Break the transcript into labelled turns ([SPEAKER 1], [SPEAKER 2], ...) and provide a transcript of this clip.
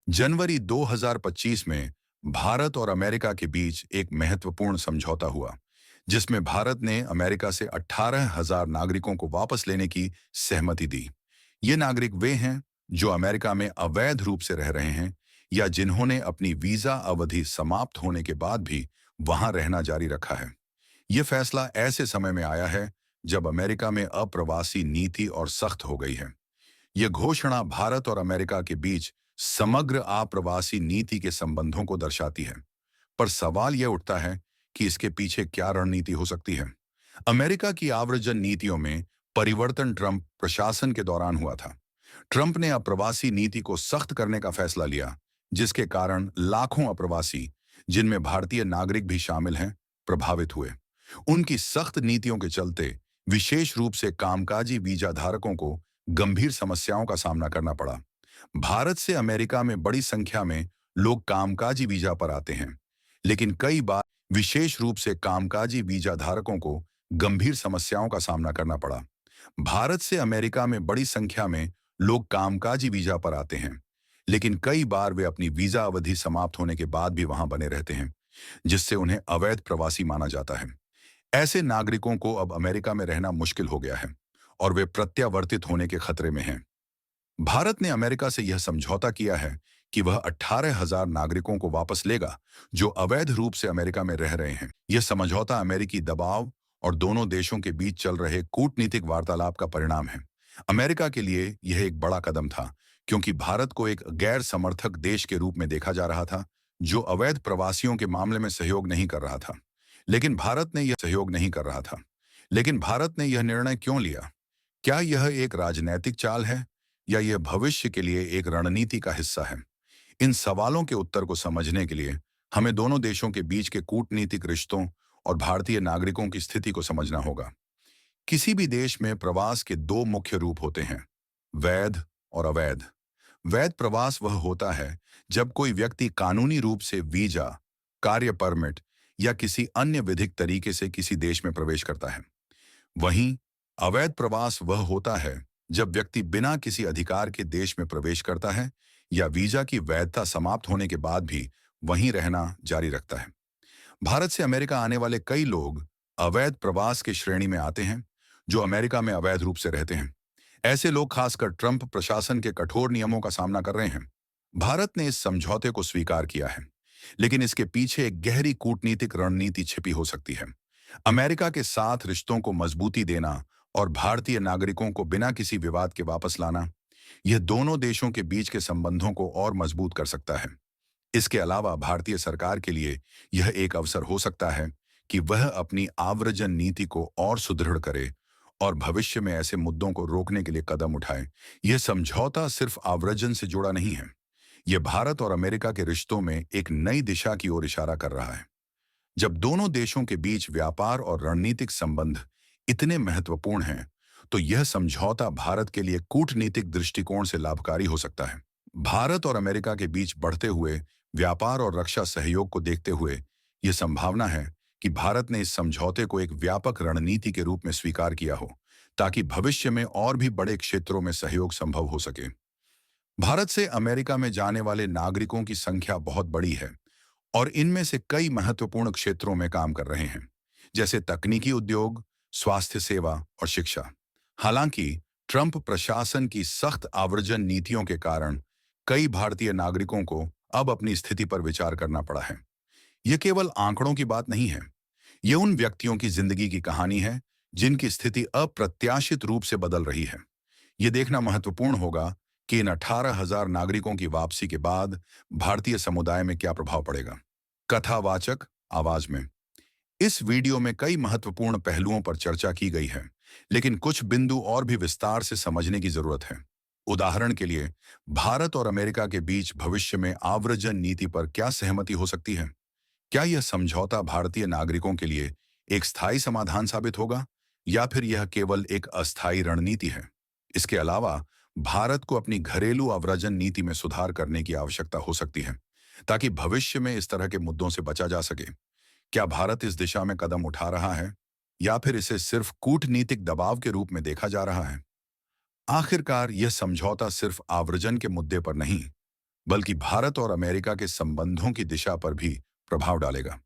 [SPEAKER 1] जनवरी 2025 में भारत और अमेरिका के बीच एक महत्वपूर्ण समझौता हुआ, जिसमें भारत ने अमेरिका से 18,000 नागरिकों को वापस लेने की सहमति दी। ये नागरिक वे हैं जो अमेरिका में अवैध रूप से रह रहे हैं या जिन्होंने अपनी वीजा अवधि समाप्त होने के बाद भी वहां रहना जारी रखा है। ये फैसला ऐसे समय में आया है जब अमेरिका में अप्रवासी नीति और सख्त हो गई है। ये घोषणा भारत और अमेरिका के बीच समग्र आप्रवासी नीति के संबंधों को दर्शाती है। पर सवाल यह उठता है कि इसके पीछे क्या रणनीति हो सकती है। अमेरिका की आव्रजन नीतियों में परिवर्तन ट्रंप प्रशासन के दौरान हुआ था। ट्रंप ने अप्रवासी नीति को सख्त करने का फैसला लिया, जिसके कारण लाखों अप्रवासी, जिनमें भारतीय नागरिक भी शामिल हैं, प्रभावित हुए। उनकी सख्त नीतियों के चलते विशेष रूप से कामकाजी वीजा धारकों को गंभीर समस्याओं का सामना करना पड़ा। भारत से अमेरिका में बड़ी संख्या में लोग कामकाजी वीजा पर आते हैं, लेकिन कई बार विशेष रूप से कामकाजी वीजा धारकों को गंभीर समस्याओं का सामना करना पड़ा। भारत से अमेरिका में बड़ी संख्या में लोग कामकाजी वीजा पर आते हैं, लेकिन कई बार वे अपनी वीजा अवधि समाप्त होने के बाद भी वहां बने रहते हैं, जिससे उन्हें अवैध प्रवासी माना जाता है। ऐसे नागरिकों को अब अमेरिका में रहना मुश्किल हो गया है और वे प्रत्यावर्तित होने के खतरे में हैं। भारत ने अमेरिका से यह समझौता किया है कि वह 18,000 नागरिकों को वापस लेगा जो अवैध रूप से अमेरिका में रह रहे हैं। यह समझौता अमेरिकी दबाव और दोनों देशों के बीच चल रहे कूटनीतिक वार्तालाप का परिणाम है। अमेरिका के लिए यह एक बड़ा कदम था, क्योंकि भारत को एक गैर समर्थक देश के रूप में देखा जा रहा था, जो अवैध प्रवासियों के मामले में सहयोग नहीं कर रहा था। लेकिन भारत ने यह निर्णय क्यों लिया? क्या यह एक राजनैतिक चाल है या यह भविष्य के लिए एक रणनीति का हिस्सा है? इन सवालों के उत्तर को समझने के लिए हमें दोनों देशों के बीच के कूटनीतिक रिश्तों और भारतीय नागरिकों की स्थिति को समझना होगा। किसी भी देश में प्रवास के दो मुख्य रूप होते हैं, वैध और अवैध। वैध प्रवास वह होता है जब कोई व्यक्ति कानूनी रूप से वीजा, कार्य परमिट या किसी अन्य विधिक तरीके से किसी देश में प्रवेश करता है। वहीं अवैध प्रवास वह होता है जब व्यक्ति बिना किसी अधिकार के देश में प्रवेश करता है या वीजा की वैधता समाप्त होने के बाद भी वहीं रहना जारी रखता है। भारत से अमेरिका आने वाले कई लोग अवैध प्रवास की श्रेणी में आते हैं, जो अमेरिका में अवैध रूप से रहते हैं। ऐसे लोग खासकर ट्रंप प्रशासन के कठोर नियमों का सामना कर रहे हैं। भारत ने इस समझौते को स्वीकार किया है, लेकिन इसके पीछे एक गहरी कूटनीतिक रणनीति छिपी हो सकती है। अमेरिका के साथ रिश्तों को मजबूती देना और भारतीय नागरिकों को बिना किसी विवाद के वापस लाना, यह दोनों देशों के बीच के संबंधों को और मजबूत कर सकता है। इसके अलावा भारतीय सरकार के लिए यह एक अवसर हो सकता है कि वह अपनी आव्रजन नीति को और सुदृढ़ करे और भविष्य में ऐसे मुद्दों को रोकने के लिए कदम उठाए। यह समझौता सिर्फ आव्रजन से जुड़ा नहीं है, यह भारत और अमेरिका के रिश्तों में एक नई दिशा की ओर इशारा कर रहा है। जब दोनों देशों के बीच व्यापार और रणनीतिक संबंध इतने महत्वपूर्ण हैं, तो यह समझौता भारत के लिए कूटनीतिक दृष्टिकोण से लाभकारी हो सकता है। भारत और अमेरिका के बीच बढ़ते हुए व्यापार और रक्षा सहयोग को देखते हुए यह संभावना है कि भारत ने इस समझौते को एक व्यापक रणनीति के रूप में स्वीकार किया हो, ताकि भविष्य में और भी बड़े क्षेत्रों में सहयोग संभव हो सके। भारत से अमेरिका में जाने वाले नागरिकों की संख्या बहुत बड़ी है और इनमें से कई महत्वपूर्ण क्षेत्रों में काम कर रहे हैं, जैसे तकनीकी उद्योग, स्वास्थ्य सेवा और शिक्षा। हालांकि ट्रंप प्रशासन की सख्त आव्रजन नीतियों के कारण कई भारतीय नागरिकों को अब अपनी स्थिति पर विचार करना पड़ा है। यह केवल आंकड़ों की बात नहीं है, यह उन व्यक्तियों की जिंदगी की कहानी है जिनकी स्थिति अप्रत्याशित रूप से बदल रही है। यह देखना महत्वपूर्ण होगा कि इन 18,000 नागरिकों की वापसी के बाद भारतीय समुदाय में क्या प्रभाव पड़ेगा। कथावाचक आवाज में इस वीडियो में कई महत्वपूर्ण पहलुओं पर चर्चा की गई है, लेकिन कुछ बिंदु और भी विस्तार से समझने की जरूरत है। उदाहरण के लिए, भारत और अमेरिका के बीच भविष्य में आव्रजन नीति पर क्या सहमति हो सकती है? क्या यह समझौता भारतीय नागरिकों के लिए एक स्थायी समाधान साबित होगा या फिर यह केवल एक अस्थायी रणनीति है? इसके अलावा भारत को अपनी घरेलू आव्रजन नीति में सुधार करने की आवश्यकता हो सकती है, ताकि भविष्य में इस तरह के मुद्दों से बचा जा सके। क्या भारत इस दिशा में कदम उठा रहा है या फिर इसे सिर्फ कूटनीतिक दबाव के रूप में देखा जा रहा है? आखिरकार यह समझौता सिर्फ आव्रजन के मुद्दे पर नहीं, बल्कि भारत और अमेरिका के संबंधों की दिशा पर भी प्रभाव डालेगा।